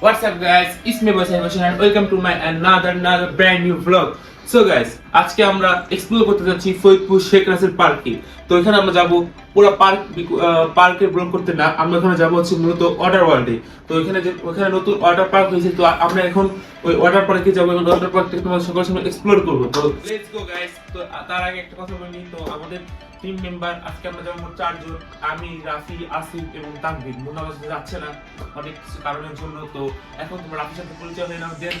What's up guys? It's me boy Saivashan and welcome to my another brand new vlog. So guys, আজকে আমরা explore করতে যাচ্ছি ফরিদপুর শেখ রাসেল পার্কে। তো এখানে আমরা যাব পুরো পার্কের ব্লগ করতে না, আমরা এখানে যাব হচ্ছে মূলত ওয়াটার ওয়ার্ল্ডে। তো ওখানে নতুন ওয়াটার পার্ক হয়েছে, তো আমরা এখন ওই ওয়াটার পার্কে যাব এবং ওয়াটার পার্কটা তোমাদের সকলের সামনে এক্সপ্লোর করব। তো লেটস গো গাইস। তো তার আগে একটা কথা বলি, তো আমাদের টিম মেম্বার আজকে আমরা যাবো চারজন, আমি, রাফি, আসিফ এবং তানভীর। মুন্না বাস যাচ্ছে না অনেক কিছু কারণের জন্য। তো এখন তোমরা রাফির সাথে পরিচয় হয়ে নাও, দেন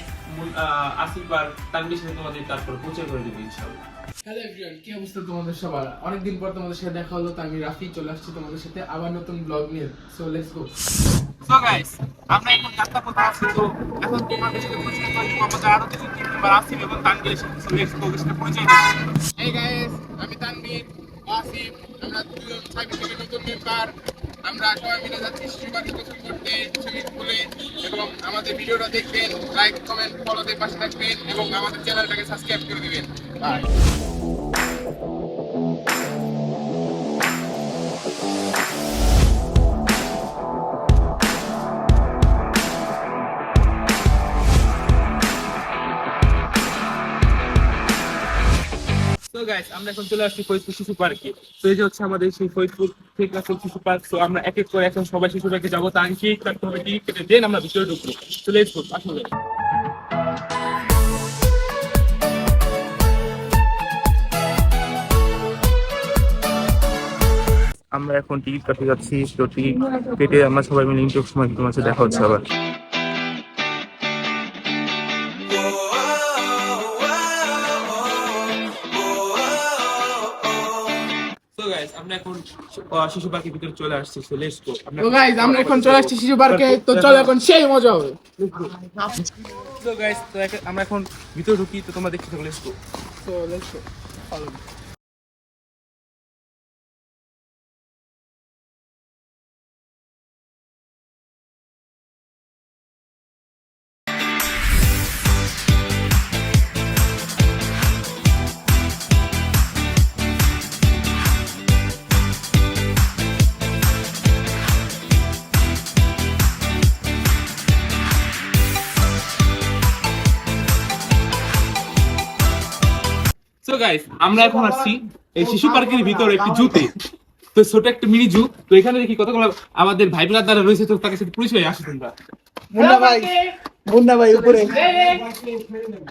আসিফ আর তানভীর সাথে তোমাদের তারপর পরিচয় করে দেবো ইনশাআল্লাহ। হ্যালো এভরিওয়ান, কি অবস্থা তোমাদের সবার? অনেকদিন পর তোমাদের সাথে দেখা হলো, তো আমি রাফি চলে আসছি তোমাদের সাথে আবার নতুন ব্লগ নিয়ে। So let's go. So guys, আমরা এখন যাত্রা পথে আছি। তো এখন তোমাদের সাথে পরিচয় করে দেবো আমাদের আরো কিছু টিম মেম্বার আসিফ এবং তানভীরের সাথে। সো লেটস গো, সাথে পরিচয় দেবো। এই গাইস, আমি তানভীর, আসিফ, আমরা দুজন সাইকেল থেকে নতুন মেম্বার। আমরা সবাই মিলে যাচ্ছি শিশুবাড়ি গোসল করতে সুইমিং পুলে, এবং আমাদের ভিডিওটা দেখবেন, লাইক কমেন্ট ফলোতে পাশে থাকবেন এবং আমাদের চ্যানেলটাকে সাবস্ক্রাইব করে দিবেন। বাই। So guys, আমরা এখন চলে আসছি ফরিদপুর শিশু পার্কে। তো এই যে হচ্ছে আমাদের সেই ফরিদপুর শেখ রাসেল শিশু পার্ক। তো আমরা এক এক করে এখন সবাই শিশু পার্কে যাবো, তার টিকিট কাটতে হবে, টিকিট কেটে দেন আমরা ভিতরে ঢুকবো। তো লেটস গো, আসলে আমরা এখন টিকিট কাটতে যাচ্ছি। তো টিকিট কেটে আমরা সবাই মিলে ইন্টারভিউ সময় তোমার সাথে দেখা হচ্ছে আবার। So guys, আমরা এখন শিশু পার্কের ভিতরে চলে আসছি। So let's go. তো গাইস, আমরা এখন চলে আসছি শিশু পার্কে। তো চলো এখন সেই মজা হবে। So guys, তো আমরা এখন ভিতরে ঢুকি, তো তোমরা দেখতে থাকো। Let's go. তো let's go, follow me. So guys, আমরা এখন আসছি এই শিশু পার্কের ভিতরে একটি জুতে। তো ছোট একটা মিনি জু। তো এখানে দেখি কতগুলো আমাদের ভাই ব্রাদার রয়েছে, তো তাদের সাথে পরিচয় আসে তোমরা। মুন্না ভাই উপরে।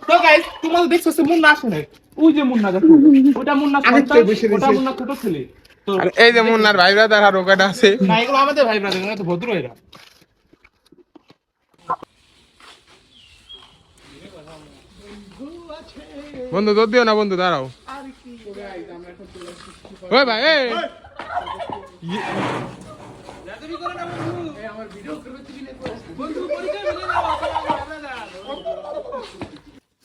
তো গাইস, তোমরা দেখছো সে মুন্না আসে না। ওই যে মুন্না, দেখো ওটা মুন্না সন্তান, ওটা মুন্না ছোট ছেলে। তো আর এই যে মুন্নার ভাই ব্রাদার আর ওখানে আছে। না, এগুলো আমাদের ভাই ব্রাদার, এরা তো ভদ্র এরা। বন্ধু দৌড় দিও না, বন্ধু দাঁড়াও। ওই ভাই, এই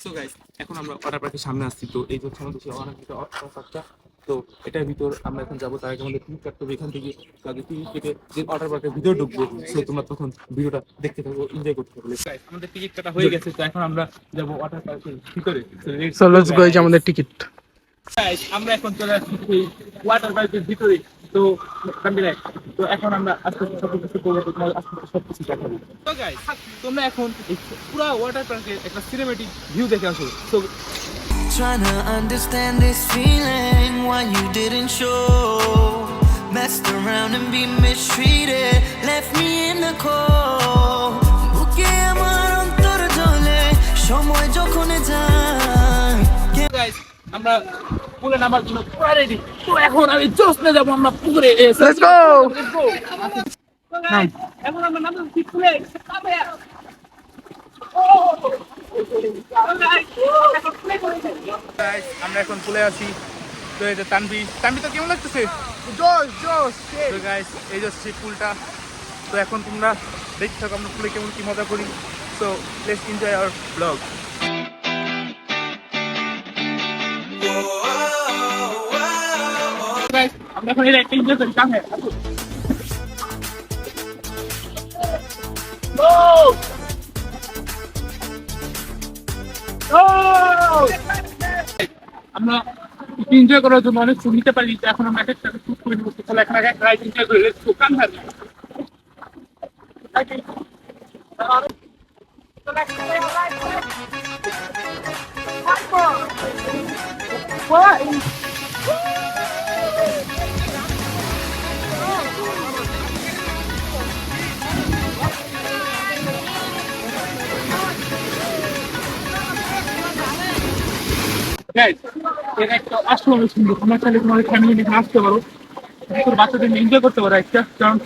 সো গাইস, এখন আমরা ওয়াটার পার্কের সামনে আসছি। তো এই যে হচ্ছে আমাদের সেই ওয়াটার পার্কটা। তো এটার ভিতর আমরা এখন যাবো, তার আগে আমাদের টিকিট কাটতে হবে। এখান থেকে টিকিট কেটে যে ওয়াটার পার্কের ভিতরে ঢুকবো। সো তোমরা তখন ভিডিওটা দেখতে থাকো, এনজয় করতে থাকো। গাইস, আমাদের টিকিট কাটা হয়ে গেছে। তো এখন আমরা যাবো ওয়াটার পার্কের ভিতরে। সো লেটস গো, এই যে আমাদের টিকিট। গাইস, আমরা এখন চলে আসছি এই ওয়াটার পার্কের ভিতরে। তো তো এখন আমরা আস্তে আস্তে সবকিছু করবো, তোমাদের আস্তে আস্তে সবকিছু দেখাবো। তো গাইস, তোমরা এখন এই পুরো ওয়াটার পার্কের একটা সিনেমেটিক ভিউ দেখে আসো। তো Trying to understand this feeling, why you didn't show. Messed around and be mistreated, left me in the cold. বুকে আমার অন্তর জ্বলে সময় যখন যায়। গাইস, আমরা পুলে নামার জন্য পুরো রেডি। তো এখন আমি জোসনে যাব, আমরা পুকুরে। Let's go, let's go. এখন আমরা নামছি পুলে। আমরা এখন পুলে আছি। তো এই যে তানভীর তো কেমন লাগতেছে? জোস জোস। তো গাইস, এই যে সেই পুলটা। তো এখন তোমরা দেখতে থাকো আমরা পুলে কেমন কি মজা করি। So let's enjoy our blog. Guys, আমরা এখন এটা একটা এনজয় করি। কামে আসো। আমরা এনজয় করার জন্য অনেক ফুড নিতে পারি। এখন আমরা এক একটা ফুড করে নিচ্ছি। তাহলে এখন এক রাইড এনজয় করে লেটস গো। কাম Guys, এর একটা আসলে সুন্দর, তোমরা চাইলে তোমাদের ফ্যামিলি নিয়ে আসতে পারো, তোর বাচ্চাদের নিয়ে এনজয় করতে পারো একটা, কারণ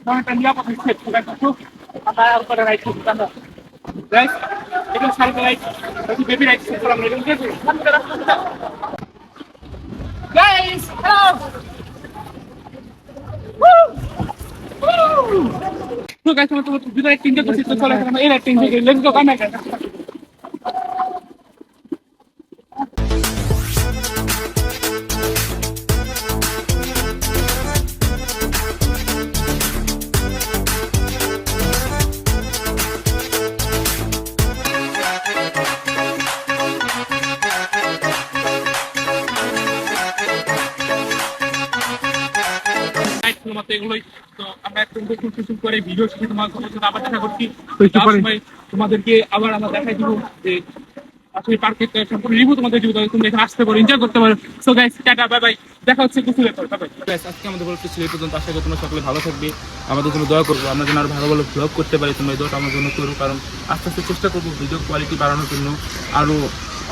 তোমার একটা নিরাপদ সেট তোমরা কিছু আমরা আর করে রাইট করতে আমরা গাইস এখানে cycle right baby right set করলাম এটা ঠিক আছে গাইস হ্যালো তো গাইস আমরা তো দুটো রাইট এনজয় করছি তো চলো আমরা এই রাইট এনজয় করি লেটস গো কাম ব্যাক মতো এগুলোই তো আমরা একটু কিছু করে ভিডিও শিখে তোমাদের সাথে আবার দেখা করছি তো যাওয়ার সময় তোমাদেরকে আবার আমরা দেখাই দিব যে আসলে পার্কের সম্পূর্ণ রিভিউ তোমাদের দিব তাহলে তোমরা এখানে আসতে পারো এনজয় করতে পারো so guys tata bye bye দেখা হচ্ছে কুকুরের পর বাই বাই Guys, আজকে আমাদের ব্লগটি ছিল এই পর্যন্ত। আশা করি তোমরা সকলে ভালো থাকবে, আমাদের জন্য দোয়া করবো, আমরা যেন আরো ভালো ভালো ব্লগ করতে পারি। তোমরা এই দোয়াটা আমার জন্য করো, কারণ আস্তে আস্তে চেষ্টা করবো ভিডিও কোয়ালিটি বাড়ানোর জন্য, আরো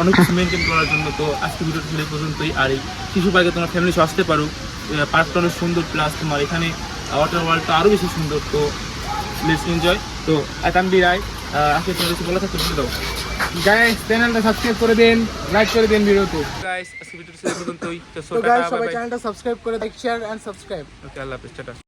অনেক কিছু মেনটেন করার জন্য। তো আজকে ভিডিওটি ছিল এই পর্যন্তই। আর এই শিশু পার্কে তোমার ফ্যামিলি সহ আসতে পারো, পার্কটা অনেক সুন্দর, প্লাস তোমার এখানে ওয়াটার ওয়ার্ল্ডটা আরও বেশি সুন্দর। তো লেটস এনজয়। তো আতাম্বি রায় আজকে তোমার কিছু বলা থাকতে বলে দাও। গাইস চ্যানেলটা সাবস্ক্রাইব করে দেন, লাইক করে দেন ভিডিওতে। গাইস আজকে ভিডিওটি ছিল এই পর্যন্তই। তো তো গাইস সবাই চ্যানেলটা সাবস্ক্রাইব করে লাইক শেয়ার এন্ড সাবস্ক্রাইব। ওকে, আল্লাহ হাফেজ, টাটা।